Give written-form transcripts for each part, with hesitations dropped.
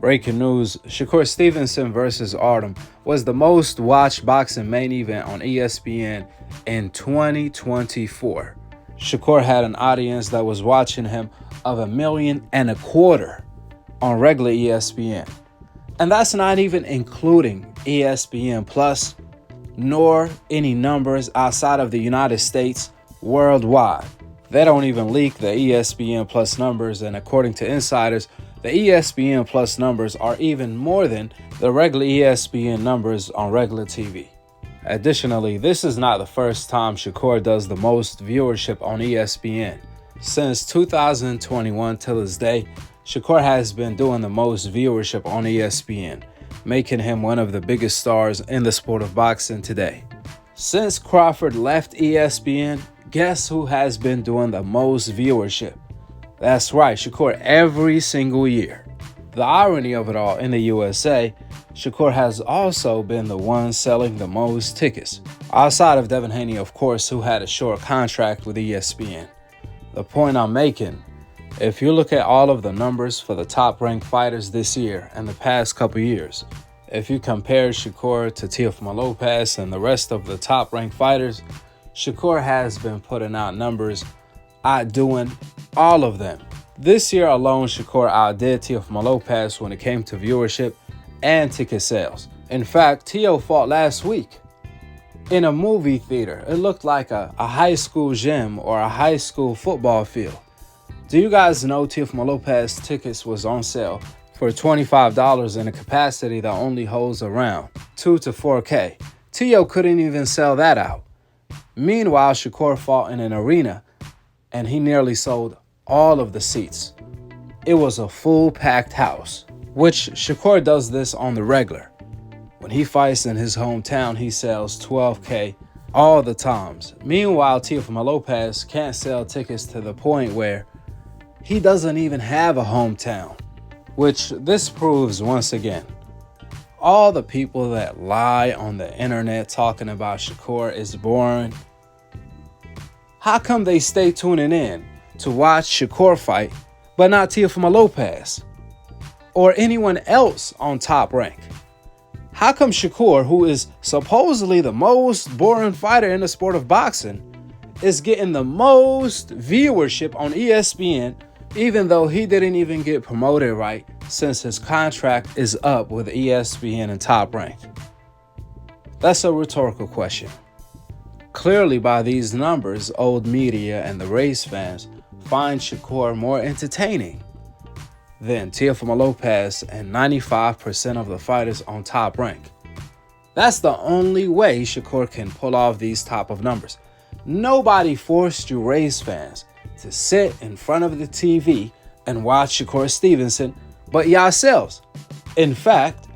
Breaking news, Shakur Stevenson versus Arum was the most watched boxing main event on ESPN in 2024. Shakur had an audience that was watching him of 1.25 million on regular ESPN. And that's not even including ESPN Plus, nor any numbers outside of the United States worldwide. They don't even leak the ESPN Plus numbers, and according to insiders, the ESPN Plus numbers are even more than the regular ESPN numbers on regular TV. Additionally, this is not the first time Shakur does the most viewership on ESPN. Since 2021 till this day, Shakur has been doing the most viewership on ESPN, making him one of the biggest stars in the sport of boxing today. Since Crawford left ESPN, guess who has been doing the most viewership? That's right, Shakur, every single year. The irony of it all, in the USA, Shakur has also been the one selling the most tickets, outside of Devin Haney, of course, who had a short contract with ESPN. The point I'm making, if you look at all of the numbers for the top-ranked fighters this year and the past couple years, if you compare Shakur to Teofimo Lopez and the rest of the top-ranked fighters, Shakur has been putting out numbers outdoing all of them. This year alone, Shakur outdid Teofimo Lopez when it came to viewership and ticket sales. In fact, Teo fought last week in a movie theater. It looked like a high school gym or a high school football field. Do you guys know Teofimo Lopez tickets was on sale for $25 in a capacity that only holds around 2 to 4K? Teo couldn't even sell that out. Meanwhile, Shakur fought in an arena and he nearly sold all of the seats. It was a full packed house, which Shakur does this on the regular. When he fights in his hometown, he sells 12K all the times. Meanwhile, Teofimo Lopez can't sell tickets to the point where he doesn't even have a hometown, which this proves once again. All the people that lie on the internet talking about Shakur is boring. How come they stay tuning in to watch Shakur fight, but not Teofimo Lopez or anyone else on Top Rank? How come Shakur, who is supposedly the most boring fighter in the sport of boxing, is getting the most viewership on ESPN, even though he didn't even get promoted right since his contract is up with ESPN and Top Rank? That's a rhetorical question. Clearly, by these numbers, old media and the race fans find Shakur more entertaining than Teofimo Lopez and 95% of the fighters on Top Rank. That's the only way Shakur can pull off these type of numbers. Nobody forced you race fans to sit in front of the TV and watch Shakur Stevenson but yourselves. In fact,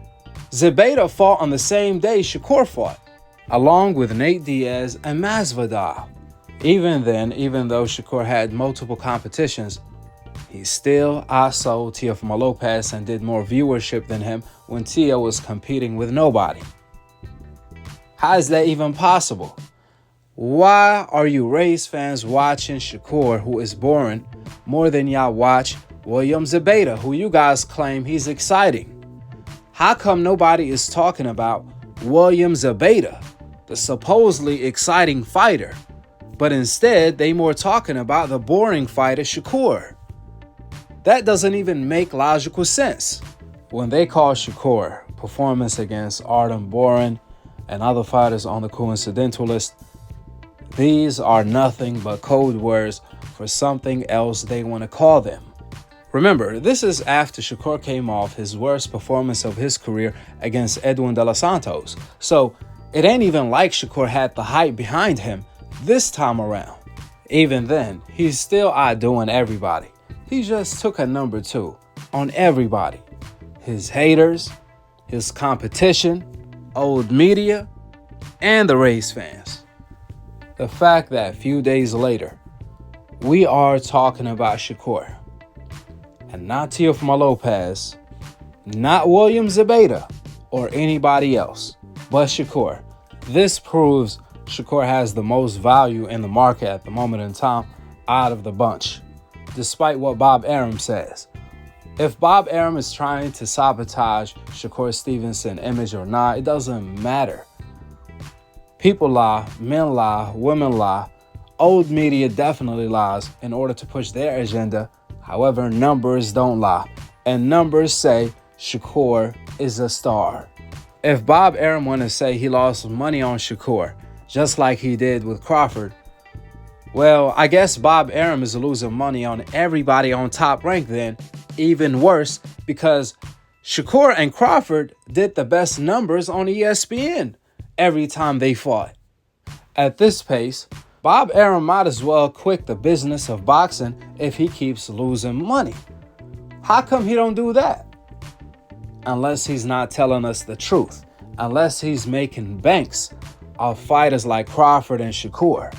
Zepeda fought on the same day Shakur fought, along with Nate Diaz and Masvidal. Even then, even though Shakur had multiple competitions, he still outsold Teofimo Lopez and did more viewership than him when Teo was competing with nobody. How is that even possible? Why are you race fans watching Shakur, who is boring, more than y'all watch William Zepeda, who you guys claim he's exciting? How come nobody is talking about William Zepeda, the supposedly exciting fighter, but instead they more talking about the boring fighter Shakur? That doesn't even make logical sense. When they call Shakur performance against Arum boring and other fighters on the coincidental list, these are nothing but code words for something else they want to call them. Remember, this is after Shakur came off his worst performance of his career against Edwin De Los Santos. So it ain't even like Shakur had the hype behind him this time around. Even then, he's still outdoing everybody. He just took a number 2 on everybody. His haters, his competition, old media, and the race fans. The fact that a few days later, we are talking about Shakur and not Teofimo Lopez, not William Zepeda or anybody else, but Shakur. This proves Shakur has the most value in the market at the moment in time out of the bunch, despite what Bob Arum says. If Bob Arum is trying to sabotage Shakur Stevenson's image or not, it doesn't matter. People lie, men lie, women lie. Old media definitely lies in order to push their agenda. However, numbers don't lie. And numbers say Shakur is a star. If Bob Arum want to say he lost money on Shakur, just like he did with Crawford, well, I guess Bob Arum is losing money on everybody on Top Rank then. Even worse, because Shakur and Crawford did the best numbers on ESPN every time they fought. At this pace, Bob Arum might as well quit the business of boxing if he keeps losing money. How come he don't do that? Unless he's not telling us the truth. Unless he's making banks off fighters like Crawford and Shakur.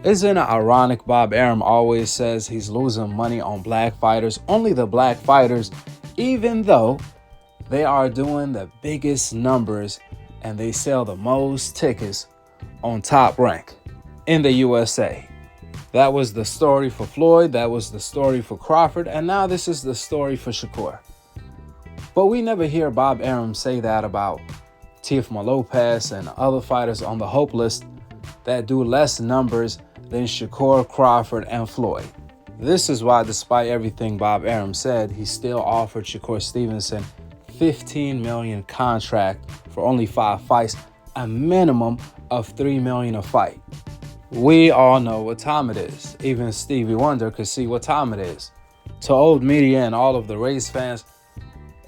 Isn't it ironic Bob Arum always says he's losing money on black fighters, only the black fighters, even though they are doing the biggest numbers and they sell the most tickets on Top Rank in the USA. That was the story for Floyd, that was the story for Crawford, and now this is the story for Shakur. But we never hear Bob Arum say that about Teofimo Lopez and other fighters on the hope list that do less numbers than Shakur, Crawford, and Floyd. This is why, despite everything Bob Arum said, he still offered Shakur Stevenson $15 million contract for only 5 fights, a minimum of $3 million a fight. We all know what time it is. Even Stevie Wonder could see what time it is. To old media and all of the race fans,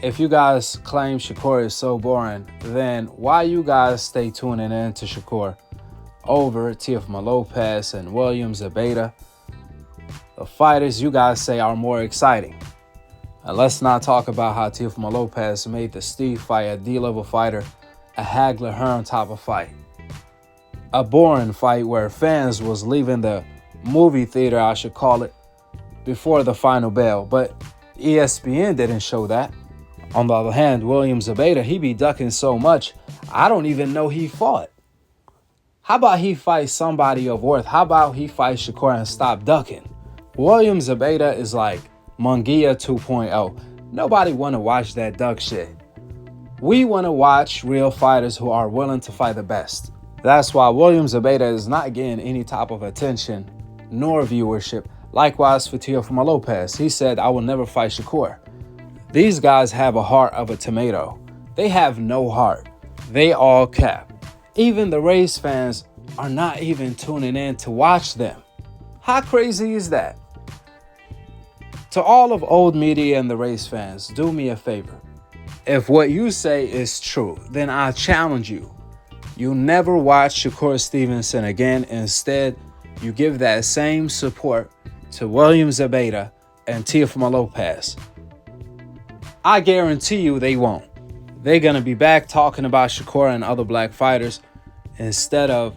if you guys claim Shakur is so boring, then why you guys stay tuning in to Shakur over Teofimo Lopez and William Zabata, the fighters you guys say are more exciting? And let's not talk about how Teofimo Lopez made the Steve fight a D-level fighter a Hagler-Hearn type of fight. A boring fight where fans was leaving the movie theater, I should call it, before the final bell. But ESPN didn't show that. On the other hand, William Zabata, he be ducking so much, I don't even know he fought. How about he fight somebody of worth? How about he fight Shakur and stop ducking? William Zabata is like Munguia 2.0. Nobody want to watch that duck shit. We want to watch real fighters who are willing to fight the best. That's why William Zabata is not getting any type of attention nor viewership. Likewise for Teofimo Lopez. He said, I will never fight Shakur. These guys have a heart of a tomato. They have no heart. They all cap. Even the race fans are not even tuning in to watch them. How crazy is that? To all of old media and the race fans, do me a favor. If what you say is true, then I challenge you. You never watch Shakur Stevenson again. Instead, you give that same support to William Zabata and Teofimo Lopez. I guarantee you they won't. They're going to be back talking about Shakur and other black fighters instead of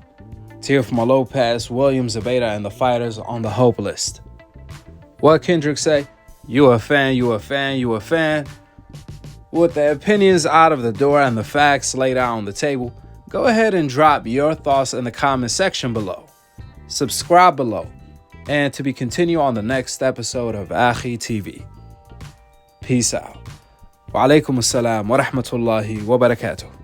Teofimo Lopez, William Zabata, and the fighters on the hope list. What Kendrick say? You a fan, you a fan, you a fan. With the opinions out of the door and the facts laid out on the table, go ahead and drop your thoughts in the comment section below. Subscribe below. And to be continued on the next episode of Akhi TV. Peace out. Wa alaikum assalam wa rahmatullahi wa barakatuh.